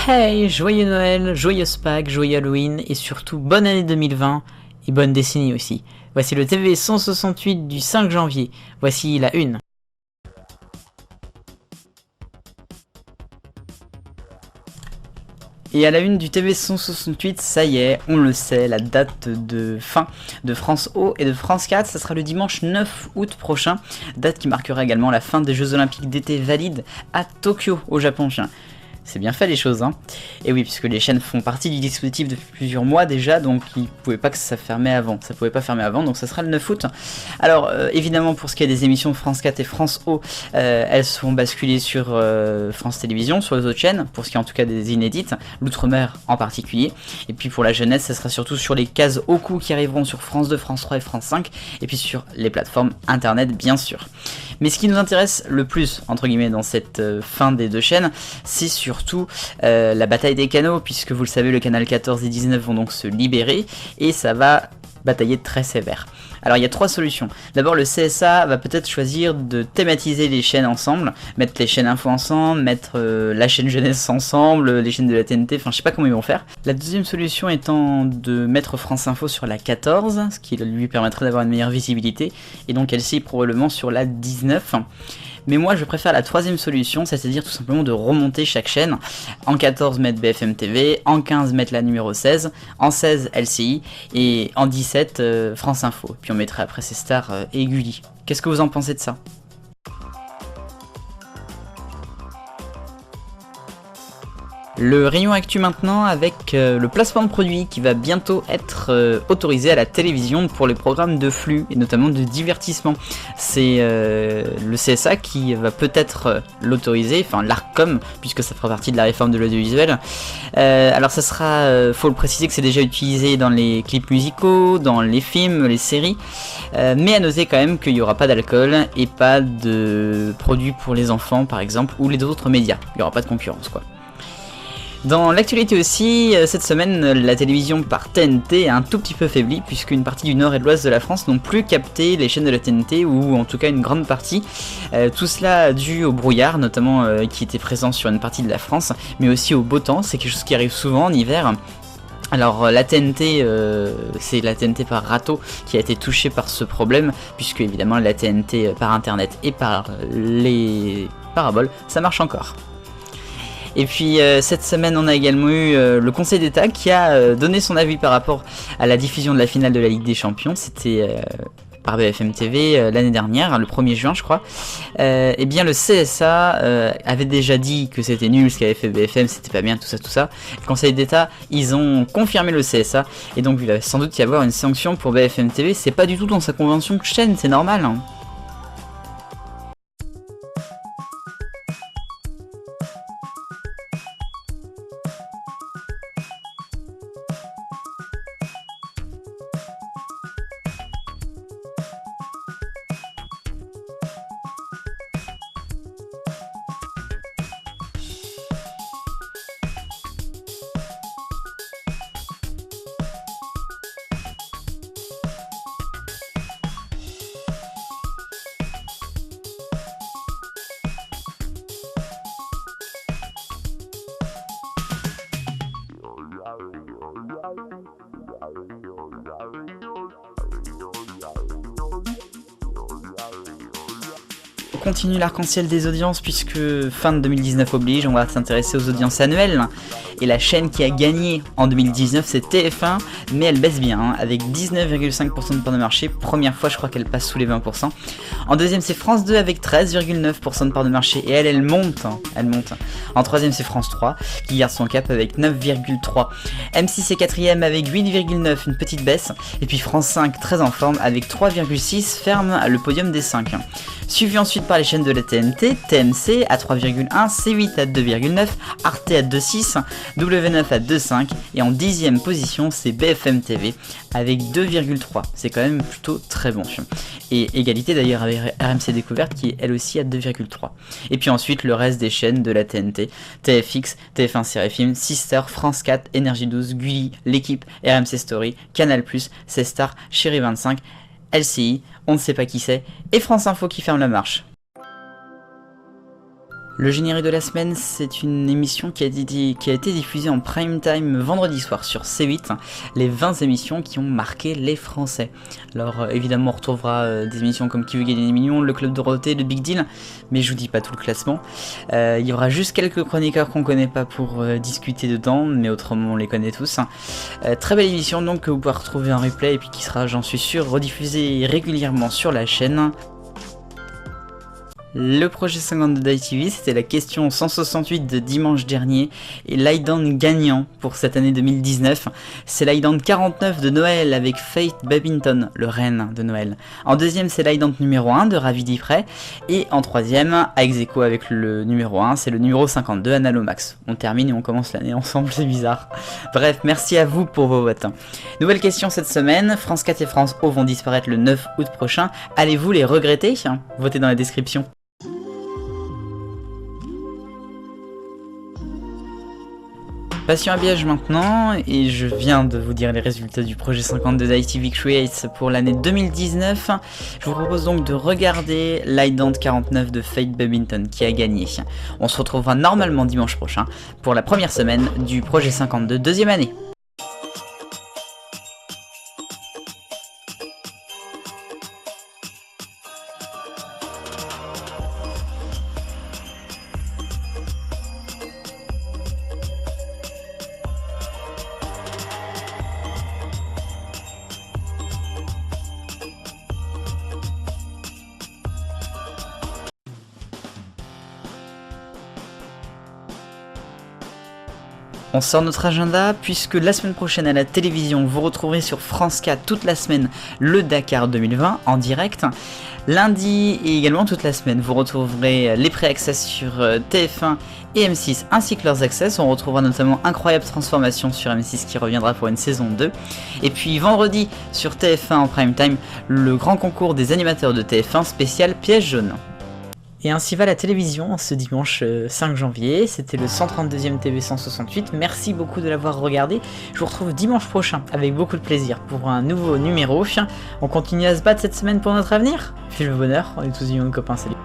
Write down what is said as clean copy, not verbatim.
Hey, joyeux Noël, joyeuse Pâques, joyeux Halloween et surtout bonne année 2020 et bonne décennie aussi. Voici le TV 168 du 5 janvier. Voici la une. Et à la une du TV 168, ça y est, on le sait, la date de fin de France O et de France 4, ça sera le dimanche 9 août prochain, date qui marquera également la fin des Jeux Olympiques d'été valides à Tokyo, au Japon. C'est bien fait les choses, hein. Et oui, puisque les chaînes font partie du dispositif depuis plusieurs mois déjà, donc ils pouvaient pas que ça fermait avant. Ça pouvait pas fermer avant, donc ça sera le 9 août. Alors, évidemment, pour ce qui est des émissions France 4 et France O, elles seront basculées sur France Télévisions, sur les autres chaînes, pour ce qui est en tout cas des inédites, l'outre-mer en particulier. Et puis pour la jeunesse, ça sera surtout sur les cases Oku qui arriveront sur France 2, France 3 et France 5, et puis sur les plateformes internet, bien sûr. Mais ce qui nous intéresse le plus, entre guillemets, dans cette fin des deux chaînes, c'est surtout la bataille des canaux, puisque vous le savez, le canal 14 et 19 vont donc se libérer, et ça va batailler très sévère. Alors il y a trois solutions. D'abord, le CSA va peut-être choisir de thématiser les chaînes ensemble, mettre les chaînes info ensemble, mettre la chaîne jeunesse ensemble, les chaînes de la TNT, enfin je sais pas comment ils vont faire. La deuxième solution étant de mettre France Info sur la 14, ce qui lui permettrait d'avoir une meilleure visibilité, et donc elle-ci probablement sur la 19. Mais moi je préfère la troisième solution, c'est-à-dire tout simplement de remonter chaque chaîne. En 14 mettre BFM TV, en 15 mettre la numéro 16, en 16 LCI et en 17 France Info. Puis on mettrait après ces stars et Gulli. Qu'est-ce que vous en pensez de ça ? Le rayon actu maintenant avec le placement de produits qui va bientôt être autorisé à la télévision pour les programmes de flux et notamment de divertissement. C'est le CSA qui va peut-être l'autoriser, enfin l'ARCOM, puisque ça fera partie de la réforme de l'audiovisuel. Alors ça sera, faut le préciser que c'est déjà utilisé dans les clips musicaux, dans les films, les séries, mais à noter quand même qu'il n'y aura pas d'alcool et pas de produits pour les enfants par exemple, ou les autres médias. Il n'y aura pas de concurrence quoi. Dans l'actualité aussi, cette semaine, la télévision par TNT a un tout petit peu faibli, puisqu'une partie du nord et de l'ouest de la France n'ont plus capté les chaînes de la TNT, ou en tout cas une grande partie. Tout cela dû au brouillard, notamment qui était présent sur une partie de la France, mais aussi au beau temps, c'est quelque chose qui arrive souvent en hiver. Alors la TNT, c'est la TNT par râteau qui a été touchée par ce problème, puisque évidemment la TNT par internet et par les paraboles, ça marche encore. Et puis cette semaine on a également eu le Conseil d'État qui a donné son avis par rapport à la diffusion de la finale de la Ligue des Champions. C'était par BFM TV l'année dernière, le 1er juin je crois. Et bien le CSA avait déjà dit que c'était nul ce qu'avait fait BFM, c'était pas bien, tout ça. Le Conseil d'État, ils ont confirmé le CSA, et donc il va sans doute y avoir une sanction pour BFM TV. C'est pas du tout dans sa convention de chaîne, c'est normal hein. On continue l'arc-en-ciel des audiences puisque fin de 2019 oblige, on va s'intéresser aux audiences annuelles. Et la chaîne qui a gagné en 2019 c'est TF1, mais elle baisse bien hein, avec 19,5% de part de marché, première fois je crois qu'elle passe sous les 20%. En deuxième c'est France 2 avec 13,9% de part de marché, et elle monte, hein, elle monte. En troisième c'est France 3 qui garde son cap avec 9,3%. M6 est quatrième avec 8,9%, une petite baisse. Et puis France 5 très en forme avec 3,6%, ferme le podium des 5. Suivi ensuite par les chaînes de la TNT, TMC à 3,1, C8 à 2,9, Arte à 2,6, W9 à 2,5, et en 10ème position c'est BFM TV avec 2,3, c'est quand même plutôt très bon. Et égalité d'ailleurs avec RMC Découverte qui est elle aussi à 2,3. Et puis ensuite le reste des chaînes de la TNT, TFX, TF1 Série Film, Sister, France 4, Énergie 12, Gulli, L'équipe, RMC Story, Canal+, C-Star, Chérie 25, LCI, on ne sait pas qui c'est, et France Info qui ferme la marche. Le générique de la semaine, c'est une émission qui a été diffusée en prime time vendredi soir sur C8, les 20 émissions qui ont marqué les Français. Alors évidemment on retrouvera des émissions comme Qui veut gagner des millions, Le Club Dorothée, Le Big Deal, mais je vous dis pas tout le classement. Il y aura juste quelques chroniqueurs qu'on connaît pas pour discuter dedans, mais autrement on les connaît tous. Très belle émission donc que vous pouvez retrouver en replay et puis qui sera, j'en suis sûr, rediffusée régulièrement sur la chaîne. Le projet 52 d'ITV, c'était la question 168 de dimanche dernier et l'Idown gagnant pour cette année 2019, c'est l'Idown 49 de Noël avec Faith Babington, le reine de Noël. En deuxième, c'est l'Idown numéro 1 de Ravi Diffray et en troisième, à ex-aequo avec le numéro 1, c'est le numéro 52 Analomax. On termine et on commence l'année ensemble, c'est bizarre. Bref, merci à vous pour vos votes. Nouvelle question cette semaine, France 4 et France O vont disparaître le 9 août prochain. Allez-vous les regretter? Votez dans la description. Passion à Biège maintenant, et je viens de vous dire les résultats du projet 52 d'ITV Creates pour l'année 2019. Je vous propose donc de regarder l'Idown 49 de Faith Babington qui a gagné. On se retrouvera normalement dimanche prochain pour la première semaine du projet 52 deuxième année. On sort notre agenda puisque la semaine prochaine à la télévision, vous retrouverez sur France 4 toute la semaine le Dakar 2020 en direct. Lundi et également toute la semaine, vous retrouverez les pré-access sur TF1 et M6 ainsi que leurs access. On retrouvera notamment Incroyable Transformation sur M6 qui reviendra pour une saison 2. Et puis vendredi sur TF1 en prime time, le grand concours des animateurs de TF1 spécial Piège jaune. Et ainsi va la télévision ce dimanche 5 janvier, c'était le 132e TV 168, merci beaucoup de l'avoir regardé, je vous retrouve dimanche prochain avec beaucoup de plaisir pour un nouveau numéro. On continue à se battre cette semaine pour notre avenir, vive le bonheur, on est tous millions de copains, salut.